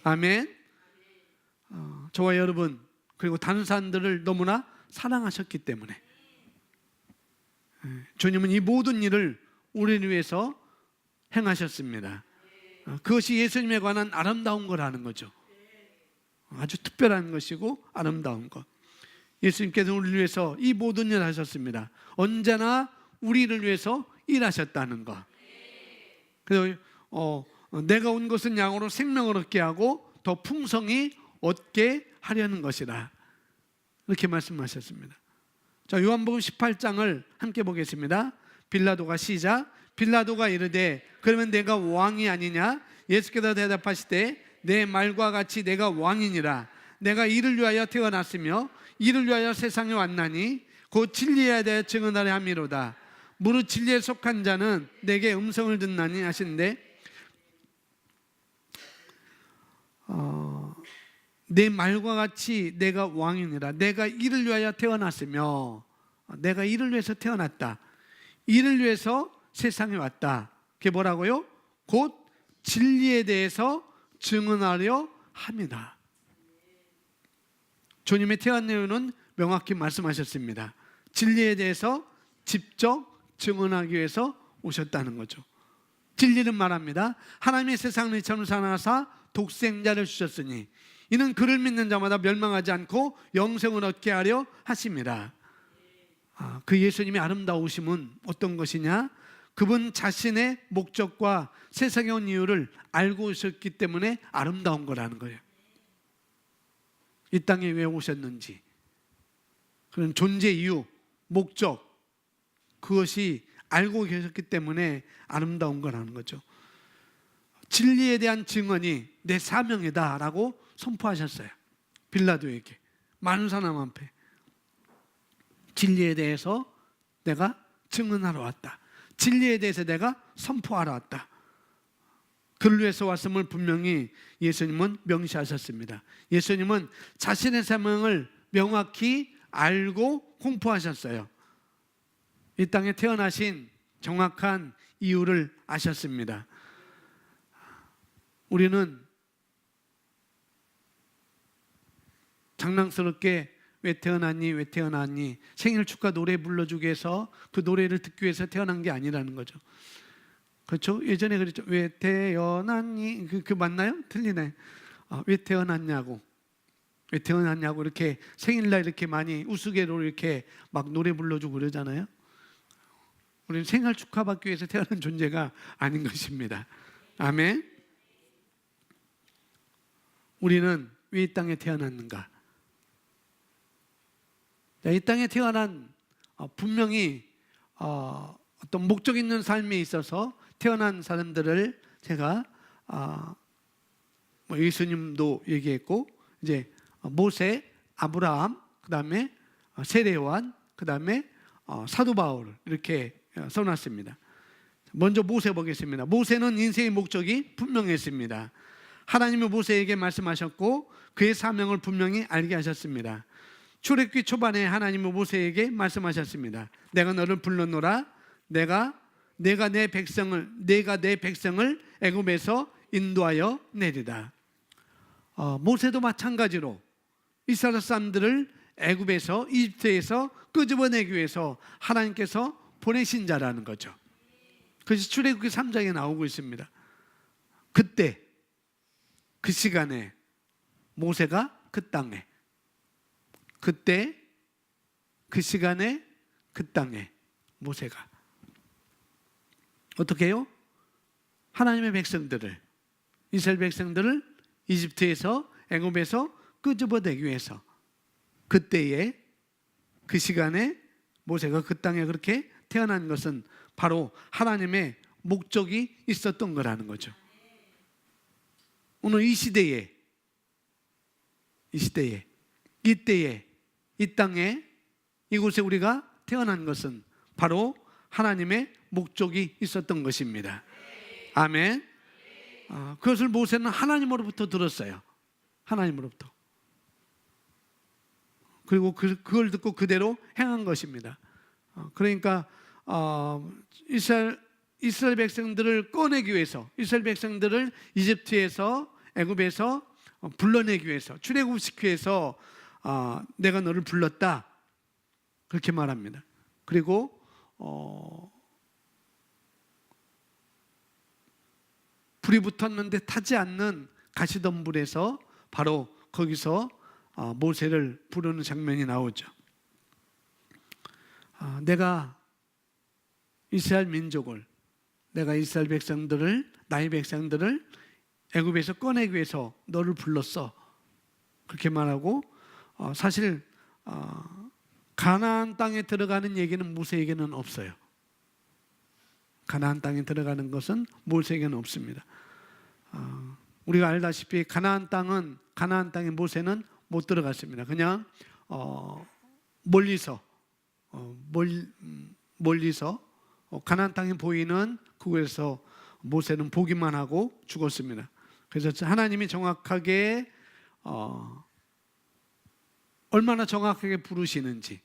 아멘. 저와 여러분 그리고 다른 사람들을 너무나 사랑하셨기 때문에 주님은 이 모든 일을 우리를 위해서 행하셨습니다. 그것이 예수님에 관한 아름다운 거라는 거죠. 아주 특별한 것이고 아름다운 것. 예수님께서 우리를 위해서 이 모든 일을 하셨습니다. 언제나 우리를 위해서 일하셨다는 것. 그래서 내가 온 것은 양으로 생명을 얻게 하고 더 풍성히 얻게 하려는 것이라, 이렇게 말씀하셨습니다. 자, 요한복음 18장을 함께 보겠습니다. 빌라도가 시작. 빌라도가 이르되 그러면 내가 왕이 아니냐? 예수께서 대답하시되 내 말과 같이 내가 왕이니라. 내가 이를 위하여 태어났으며 이를 위하여 세상에 왔나니 곧 진리에 대해 증언하려 함이로다. 무릇 진리에 속한 자는 내게 음성을 듣나니 하시는데, 내 말과 같이 내가 왕이니라. 내가 이를 위하여 태어났으며, 내가 이를 위해서 태어났다. 이를 위해서 세상에 왔다. 그게 뭐라고요? 곧 진리에 대해서 증언하려 함이다. 주님의 태어난 이유는 명확히 말씀하셨습니다. 진리에 대해서 직접 증언하기 위해서 오셨다는 거죠. 진리는 말합니다. 하나님의 세상을 이처럼 사랑하사 독생자를 주셨으니 이는 그를 믿는 자마다 멸망하지 않고 영생을 얻게 하려 하심이라. 그 예수님의 아름다우심은 어떤 것이냐? 그분 자신의 목적과 세상에 온 이유를 알고 있었기 때문에 아름다운 거라는 거예요. 이 땅에 왜 오셨는지, 그런 존재 이유, 목적, 그것이 알고 계셨기 때문에 아름다운 거라는 거죠. 진리에 대한 증언이 내 사명이다 라고 선포하셨어요. 빌라도에게, 많은 사람 앞에 진리에 대해서 내가 증언하러 왔다. 진리에 대해서 내가 선포하러 왔다. 그를 위해서 왔음을 분명히 예수님은 명시하셨습니다. 예수님은 자신의 사명을 명확히 알고 공포하셨어요. 이 땅에 태어나신 정확한 이유를 아셨습니다. 우리는 장난스럽게 왜 태어났니? 왜 태어났니? 생일 축하 노래 불러주기 위해서 그 노래를 듣기 위해서 태어난 게 아니라는 거죠. 그렇죠? 예전에 그랬죠. 왜 태어났니? 그 맞나요? 틀리네. 왜 태어났냐고. 왜 태어났냐고 이렇게 생일날 이렇게 많이 우스개로 이렇게 막 노래 불러주고 그러잖아요. 우리는 생일 축하받기 위해서 태어난 존재가 아닌 것입니다. 아멘. 우리는 왜 이 땅에 태어났는가? 이 땅에 태어난 분명히 어떤 목적 있는 삶에 있어서 태어난 사람들을 제가 예수님도 얘기했고 이제 모세, 아브라함, 그 다음에 세례요한, 그 다음에 사도 바울 이렇게 써놨습니다. 먼저 모세 보겠습니다. 모세는 인생의 목적이 분명했습니다. 하나님이 모세에게 말씀하셨고 그의 사명을 분명히 알게 하셨습니다. 출애굽기 초반에 하나님은 모세에게 말씀하셨습니다. 내가 너를 불렀노라. 내가 내 백성을 애굽에서 인도하여 내리다. 모세도 마찬가지로 이스라엘 사람들을 애굽에서 이집트에서 끄집어내기 위해서 하나님께서 보내신 자라는 거죠. 그래서 출애굽기 3장에 나오고 있습니다. 그때 그 시간에 모세가 그 땅에 그때 그 시간에 그 땅에 모세가 어떻게 해요? 하나님의 백성들을 이스라엘 백성들을 이집트에서 애굽에서 끄집어내기 위해서 그때에 그 시간에 모세가 그 땅에 그렇게 태어난 것은 바로 하나님의 목적이 있었던 거라는 거죠. 오늘 이 시대에 이때에 이 땅에 이곳에 우리가 태어난 것은 바로 하나님의 목적이 있었던 것입니다. 아멘. 그것을 모세는 하나님으로부터 들었어요. 하나님으로부터. 그리고 그걸 듣고 그대로 행한 것입니다. 그러니까 이스라엘 백성들을 꺼내기 위해서 이스라엘 백성들을 이집트에서 애굽에서 불러내기 위해서 출애굽시키기 위해서 내가 너를 불렀다 그렇게 말합니다. 그리고 불이 붙었는데 타지 않는 가시덤불에서 바로 거기서 모세를 부르는 장면이 나오죠. 내가 이스라엘 민족을 내가 이스라엘 백성들을 나의 백성들을 애굽에서 꺼내기 위해서 너를 불렀어 그렇게 말하고 사실 가나안 땅에 들어가는 얘기는 모세에게는 없어요. 가나안 땅에 들어가는 것은 모세에게는 없습니다. 우리가 알다시피 가나안 땅에 모세는 못 들어갔습니다. 그냥 멀리서 가나안 땅이 보이는 그곳에서 모세는 보기만 하고 죽었습니다. 그래서 하나님이 정확하게 얼마나 정확하게 부르시는지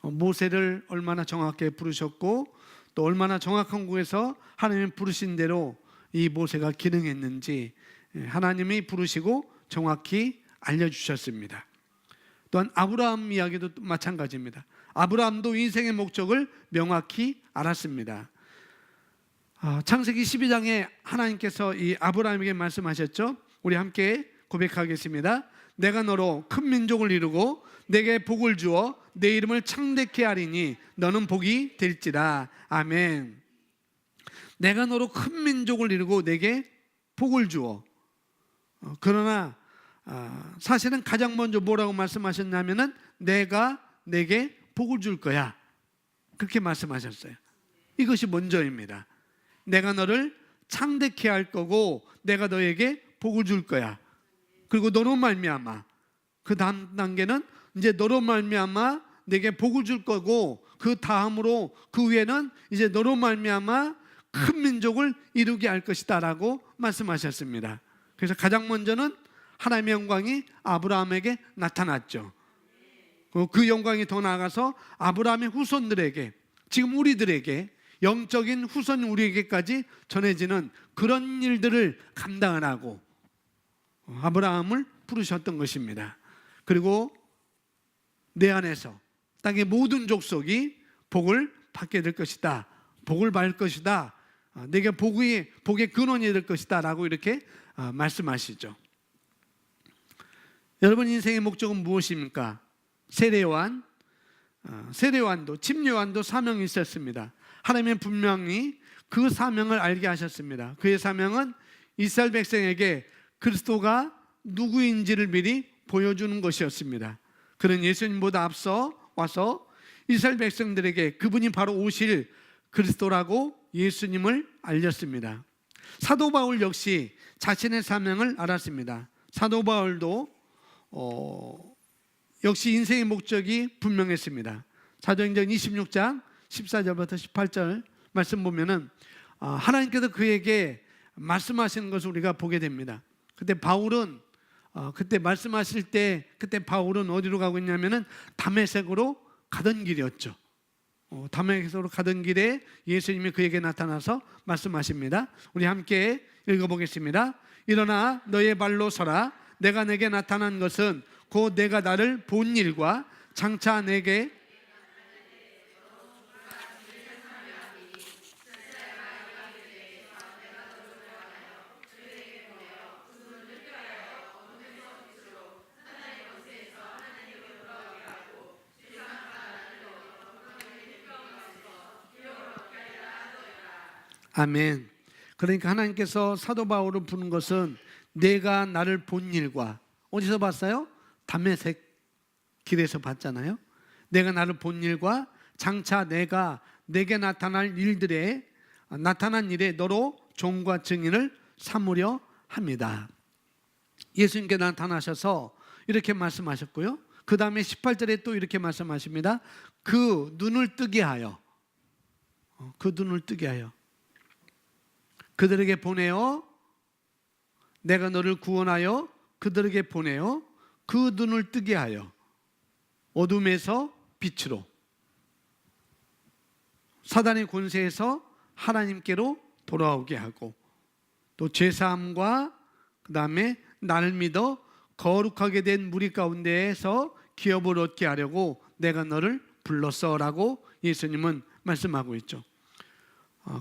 모세를 얼마나 정확하게 부르셨고 또 얼마나 정확한 곳에서 하나님이 부르신 대로 이 모세가 기능했는지 하나님이 부르시고 정확히 알려주셨습니다. 또한 아브라함 이야기도 마찬가지입니다. 아브라함도 인생의 목적을 명확히 알았습니다. 창세기 12장에 하나님께서 이 아브라함에게 말씀하셨죠. 우리 함께 고백하겠습니다. 내가 너로 큰 민족을 이루고 내게 복을 주어 내 이름을 창대케 하리니 너는 복이 될지라. 아멘. 내가 너로 큰 민족을 이루고 내게 복을 주어. 그러나 사실은 가장 먼저 뭐라고 말씀하셨냐면은 내가 내게 복을 줄 거야 그렇게 말씀하셨어요. 이것이 먼저입니다. 내가 너를 창대케 할 거고 내가 너에게 복을 줄 거야. 그리고 너로 말미암아 그 다음 단계는 이제 너로 말미암아 내게 복을 줄 거고 그 다음으로 그 위에는 이제 너로 말미암아 큰 민족을 이루게 할 것이다 라고 말씀하셨습니다. 그래서 가장 먼저는 하나님의 영광이 아브라함에게 나타났죠. 그 영광이 더 나아가서 아브라함의 후손들에게, 지금 우리들에게, 영적인 후손 우리에게까지 전해지는 그런 일들을 감당하라고 아브라함을 부르셨던 것입니다. 그리고 내 안에서 땅의 모든 족속이 복을 받게 될 것이다, 복을 받을 것이다, 내게 복의 근원이 될 것이다 라고 이렇게 말씀하시죠. 여러분 인생의 목적은 무엇입니까? 세례요한도 침례요한도 사명이 있었습니다. 하나님은 분명히 그 사명을 알게 하셨습니다. 그의 사명은 이스라엘 백성에게 그리스도가 누구인지를 미리 보여주는 것이었습니다. 그는 예수님보다 앞서 와서 이스라엘 백성들에게 그분이 바로 오실 그리스도라고 예수님을 알렸습니다. 사도 바울 역시 자신의 사명을 알았습니다. 사도 바울도 역시 인생의 목적이 분명했습니다. 사도행전 26장 14절부터 18절 말씀 보면은 하나님께서 그에게 말씀하시는 것을 우리가 보게 됩니다. 그때 바울은 그때 말씀하실 때 그때 바울은 어디로 가고 있냐면은 다메섹으로 가던 길이었죠. 다메섹으로 가던 길에 예수님이 그에게 나타나서 말씀하십니다. 우리 함께 읽어보겠습니다. 일어나 너의 발로 서라. 내가 내게 나타난 것은 곧 내가 나를 본 일과 장차 내게 아멘. 그러니까 하나님께서 사도 바울을 부른 것은 내가 나를 본 일과, 어디서 봤어요? 다메섹 길에서 봤잖아요. 내가 나를 본 일과 장차 내가 내게 나타난 일에 너로 종과 증인을 삼으려 합니다. 예수님께 나타나셔서 이렇게 말씀하셨고요. 그 다음에 18절에 또 이렇게 말씀하십니다. 그 눈을 뜨게 하여 그들에게 보내어, 내가 너를 구원하여 그들에게 보내어 그 눈을 뜨게 하여 어둠에서 빛으로, 사단의 권세에서 하나님께로 돌아오게 하고, 또 죄사함과 그 다음에 나를 믿어 거룩하게 된 무리 가운데에서 기업을 얻게 하려고 내가 너를 불렀어라고 예수님은 말씀하고 있죠.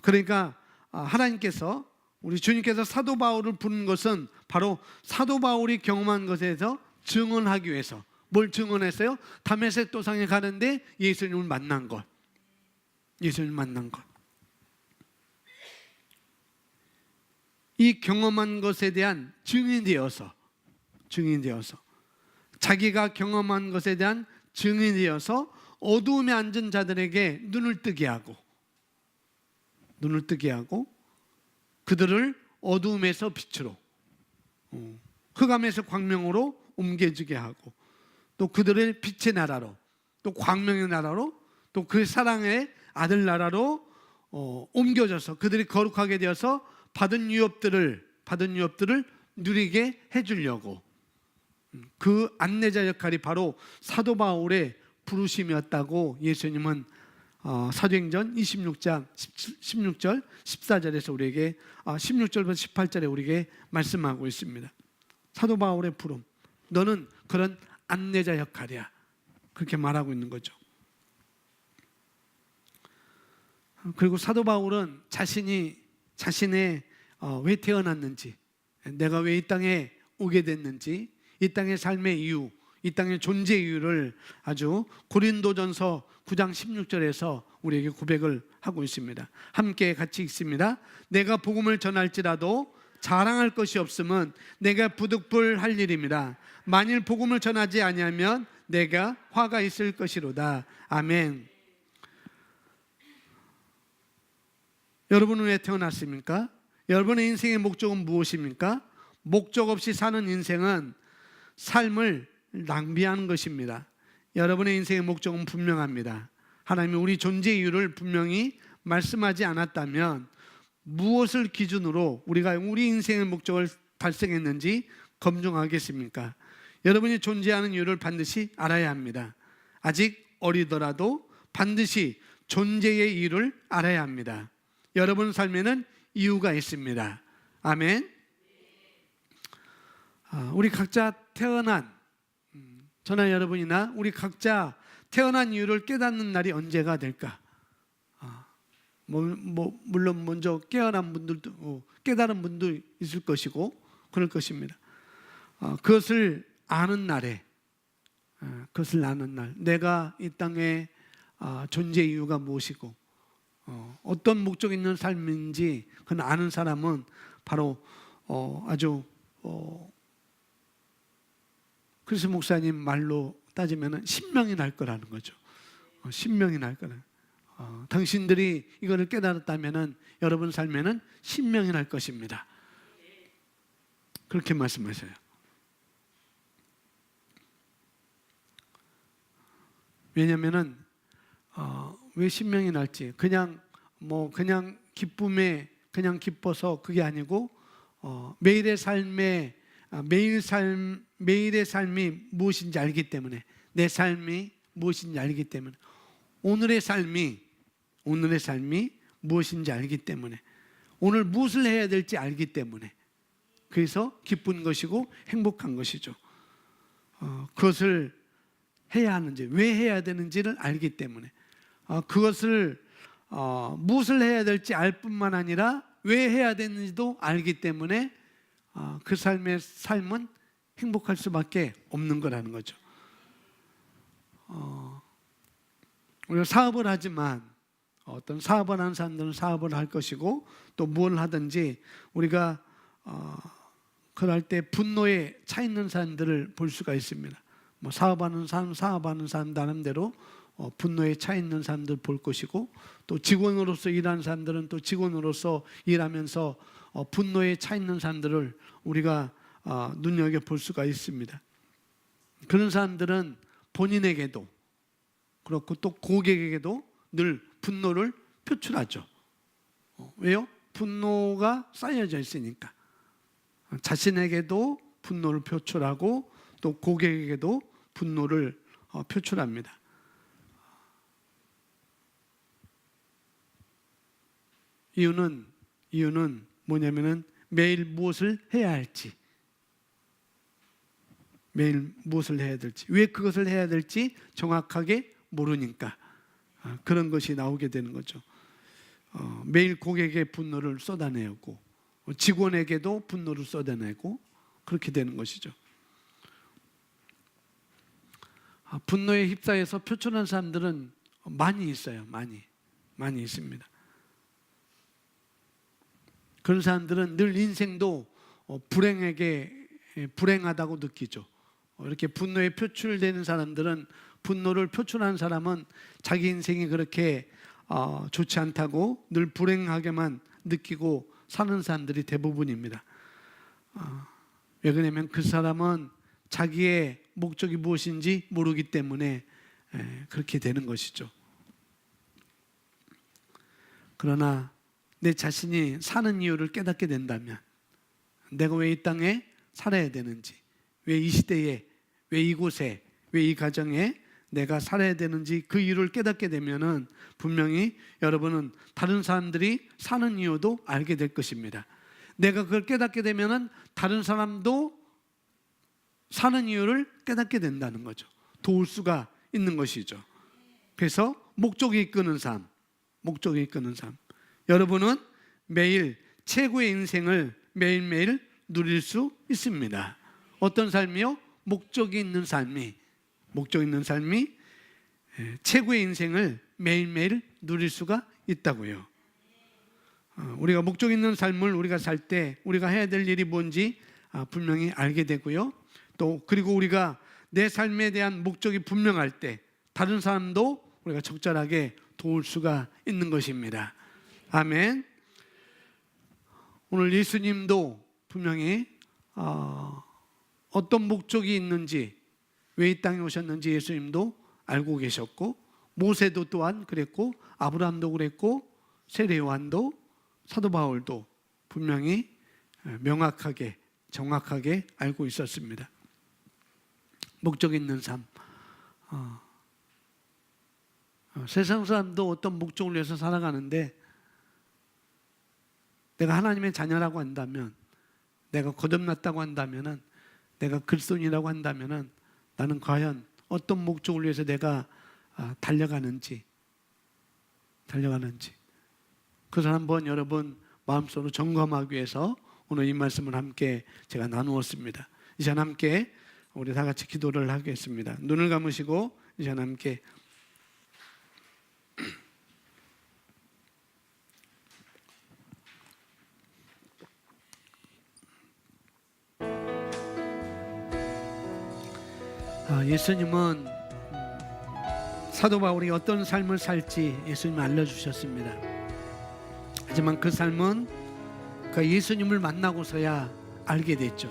그러니까 하나님께서, 우리 주님께서 사도 바울을 부른 것은 바로 사도 바울이 경험한 것에서 증언하기 위해서. 뭘 증언했어요? 다메섹 도상에 가는데 예수님을 만난 것. 이 경험한 것에 대한 증인이 되어서 자기가 경험한 것에 대한 증인이 되어서 어두움에 앉은 자들에게 눈을 뜨게 하고 그들을 어두움에서 빛으로, 흑암에서 광명으로 옮겨지게 하고, 또 그들을 빛의 나라로, 또 광명의 나라로, 또 그 사랑의 아들 나라로 옮겨져서 그들이 거룩하게 되어서 받은 유업들을 누리게 해주려고, 그 안내자 역할이 바로 사도 바울의 부르심이었다고 예수님은 사도행전 26장 16절 14절에서 우리에게 16절부터 18절에 우리에게 말씀하고 있습니다. 사도 바울의 부름, 너는 그런 안내자 역할이야, 그렇게 말하고 있는 거죠. 그리고 사도 바울은 자신의 왜 태어났는지, 내가 왜 이 땅에 오게 됐는지, 이 땅의 삶의 이유, 이 땅의 존재 이유를 아주 고린도전서 9장 16절에서 우리에게 고백을 하고 있습니다. 함께 같이 읽습니다. 내가 복음을 전할지라도 자랑할 것이 없으면 내가 부득불할 일입니다. 만일 복음을 전하지 아니하면 내가 화가 있을 것이로다. 아멘. 여러분은 왜 태어났습니까? 여러분의 인생의 목적은 무엇입니까? 목적 없이 사는 인생은 삶을 낭비하는 것입니다. 여러분의 인생의 목적은 분명합니다. 하나님이 우리 존재 이유를 분명히 말씀하지 않았다면 무엇을 기준으로 우리가 우리 인생의 목적을 달성했는지 검증하겠습니까? 여러분이 존재하는 이유를 반드시 알아야 합니다. 아직 어리더라도 반드시 존재의 이유를 알아야 합니다. 여러분 삶에는 이유가 있습니다. 아멘. 우리 각자 태어난, 저나 여러분이나 우리 각자 태어난 이유를 깨닫는 날이 언제가 될까? 물론 먼저 깨어난 분들도 깨달은 분도 있을 것이고 그럴 것입니다. 그것을 아는 날에, 그것을 아는 날, 내가 이 땅에 존재 이유가 무엇이고 어떤 목적 있는 삶인지 그건 아는 사람은 바로 아주 그리스 목사님 말로 따지면 신명이 날 거라는 거죠. 신명이 날 거라는. 당신들이 이거를 깨달았다면 여러분 삶에는 신명이 날 것입니다. 그렇게 말씀하셔요. 왜냐하면은 왜 신명이 날지 그냥 기쁨에 그냥 기뻐서 그게 아니고 매일의 삶에 매일의 삶이 무엇인지 알기 때문에 내 삶이 무엇인지 알기 때문에 오늘의 삶이 무엇인지 알기 때문에 오늘 무엇을 해야 될지 알기 때문에 그래서 기쁜 것이고 행복한 것이죠. 그것을 해야 하는지 왜 해야 되는지를 알기 때문에 그것을 무엇을 해야 될지 알 뿐만 아니라 왜 해야 되는지도 알기 때문에 그 삶은 행복할 수밖에 없는 거라는 거죠. 우리가 사업을 하지만 어떤 사업을 하는 사람들은 사업을 할 것이고 또 뭘 하든지 우리가 그럴 때 분노에 차 있는 사람들을 볼 수가 있습니다. 사업하는 사람 나름대로 분노에 차 있는 사람들 볼 것이고 또 직원으로서 일하는 사람들은 또 직원으로서 일하면서 분노에 차 있는 사람들을 우리가 눈여겨볼 수가 있습니다. 그런 사람들은 본인에게도 그렇고 또 고객에게도 늘 분노를 표출하죠. 왜요? 분노가 쌓여져 있으니까. 자신에게도 분노를 표출하고 또 고객에게도 분노를 표출합니다. 이유는 뭐냐면은 매일 무엇을 해야 할지, 매일 무엇을 해야 될지, 왜 그것을 해야 될지 정확하게 모르니까 그런 것이 나오게 되는 거죠. 매일 고객에게 분노를 쏟아내고 직원에게도 분노를 쏟아내고 그렇게 되는 것이죠. 분노에 휩싸여서 표출한 사람들은 많이 있어요. 많이 있습니다. 그런 사람들은 늘 인생도 불행하다고 느끼죠. 이렇게 분노에 표출되는 사람들은 분노를 표출하는 사람은 자기 인생이 그렇게 좋지 않다고 늘 불행하게만 느끼고 사는 사람들이 대부분입니다. 왜 그러냐면 그 사람은 자기의 목적이 무엇인지 모르기 때문에 그렇게 되는 것이죠. 그러나 내 자신이 사는 이유를 깨닫게 된다면 내가 왜 이 땅에 살아야 되는지, 왜 이 시대에, 왜 이곳에, 왜 이 가정에 내가 살아야 되는지 그 이유를 깨닫게 되면은 분명히 여러분은 다른 사람들이 사는 이유도 알게 될 것입니다. 내가 그걸 깨닫게 되면은 다른 사람도 사는 이유를 깨닫게 된다는 거죠. 도울 수가 있는 것이죠. 그래서 목적이 이끄는 삶. 여러분은 매일 최고의 인생을 매일매일 누릴 수 있습니다. 어떤 삶이요? 목적이 있는 삶이 최고의 인생을 매일매일 누릴 수가 있다고요. 우리가 목적 있는 삶을 우리가 살 때 우리가 해야 될 일이 뭔지 분명히 알게 되고요. 또 그리고 우리가 내 삶에 대한 목적이 분명할 때 다른 사람도 우리가 적절하게 도울 수가 있는 것입니다. 아멘. 오늘 예수님도 분명히 어떤 목적이 있는지 왜 이 땅에 오셨는지 예수님도 알고 계셨고 모세도 또한 그랬고 아브라함도 그랬고 세례요한도 사도 바울도 분명히 명확하게 정확하게 알고 있었습니다. 목적 있는 삶. 세상 사람도 어떤 목적을 위해서 살아가는데 내가 하나님의 자녀라고 한다면, 내가 거듭났다고 한다면, 내가 그리스도인이라고 한다면 나는 과연 어떤 목적을 위해서 내가 달려가는지 그것을 한번 여러분 마음속으로 점검하기 위해서 오늘 이 말씀을 함께 제가 나누었습니다. 이 시간 함께 우리 다 같이 기도를 하겠습니다. 눈을 감으시고 이 시간 함께 예수님은 사도 바울이 어떤 삶을 살지 예수님이 알려주셨습니다. 하지만 그 삶은 그 예수님을 만나고서야 알게 됐죠.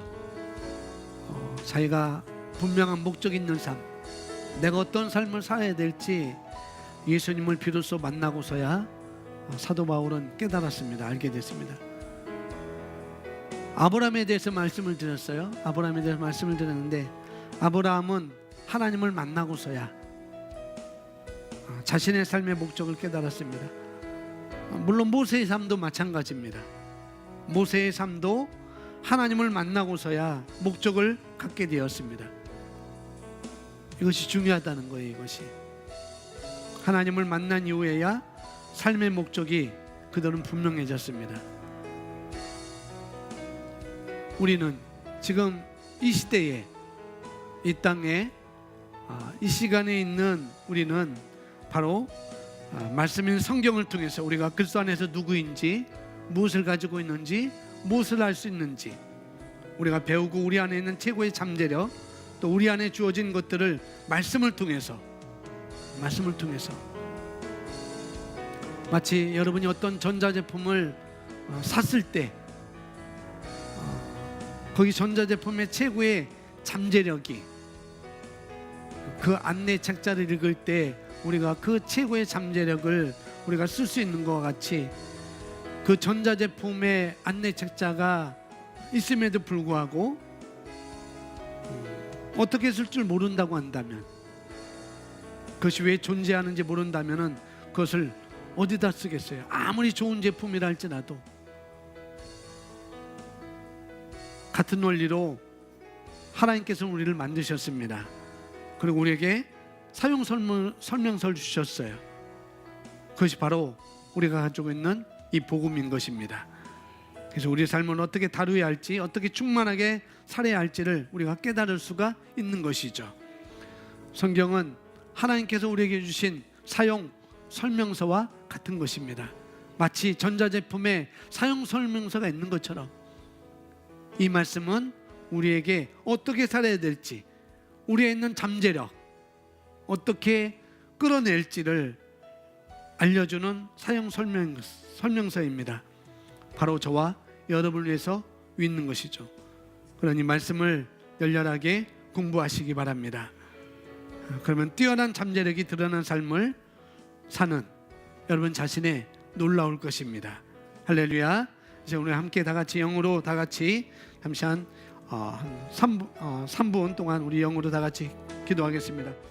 자기가 분명한 목적 있는 삶, 내가 어떤 삶을 살아야 될지 예수님을 비로소 만나고서야 사도 바울은 깨달았습니다. 알게 됐습니다. 아브라함에 대해서 말씀을 드렸어요. 아브라함에 대해서 말씀을 드렸는데 아브라함은 하나님을 만나고서야 자신의 삶의 목적을 깨달았습니다. 물론 모세의 삶도 마찬가지입니다. 모세의 삶도 하나님을 만나고서야 목적을 갖게 되었습니다. 이것이 중요하다는 거예요. 이것이 하나님을 만난 이후에야 삶의 목적이 그들은 분명해졌습니다. 우리는 지금 이 시대에 이 땅에 이 시간에 있는 우리는 바로 말씀인 성경을 통해서 우리가 그리스도 안에서 누구인지, 무엇을 가지고 있는지, 무엇을 할 수 있는지 우리가 배우고 우리 안에 있는 최고의 잠재력, 또 우리 안에 주어진 것들을 말씀을 통해서 마치 여러분이 어떤 전자제품을 샀을 때 거기 전자제품의 최고의 잠재력이 그 안내 책자를 읽을 때 우리가 그 최고의 잠재력을 우리가 쓸 수 있는 것과 같이 그 전자제품의 안내 책자가 있음에도 불구하고 어떻게 쓸 줄 모른다고 한다면, 그것이 왜 존재하는지 모른다면 그것을 어디다 쓰겠어요? 아무리 좋은 제품이라 할지라도. 같은 원리로 하나님께서는 우리를 만드셨습니다. 그리고 우리에게 사용 설명서를 주셨어요. 그것이 바로 우리가 가지고 있는 이 복음인 것입니다. 그래서 우리의 삶을 어떻게 다루어야 할지, 어떻게 충만하게 살아야 할지를 우리가 깨달을 수가 있는 것이죠. 성경은 하나님께서 우리에게 주신 사용 설명서와 같은 것입니다. 마치 전자제품에 사용 설명서가 있는 것처럼 이 말씀은 우리에게 어떻게 살아야 될지, 우리에 있는 잠재력 어떻게 끌어낼지를 알려주는 사용 설명서입니다. 바로 저와 여러분을 위해서 있는 것이죠. 그러니 말씀을 열렬하게 공부하시기 바랍니다. 그러면 뛰어난 잠재력이 드러난 삶을 사는 여러분 자신의 놀라울 것입니다. 할렐루야. 이제 우리 함께 다 같이 영으로 다 같이 잠시 한 3분 동안 우리 영으로 다 같이 기도하겠습니다.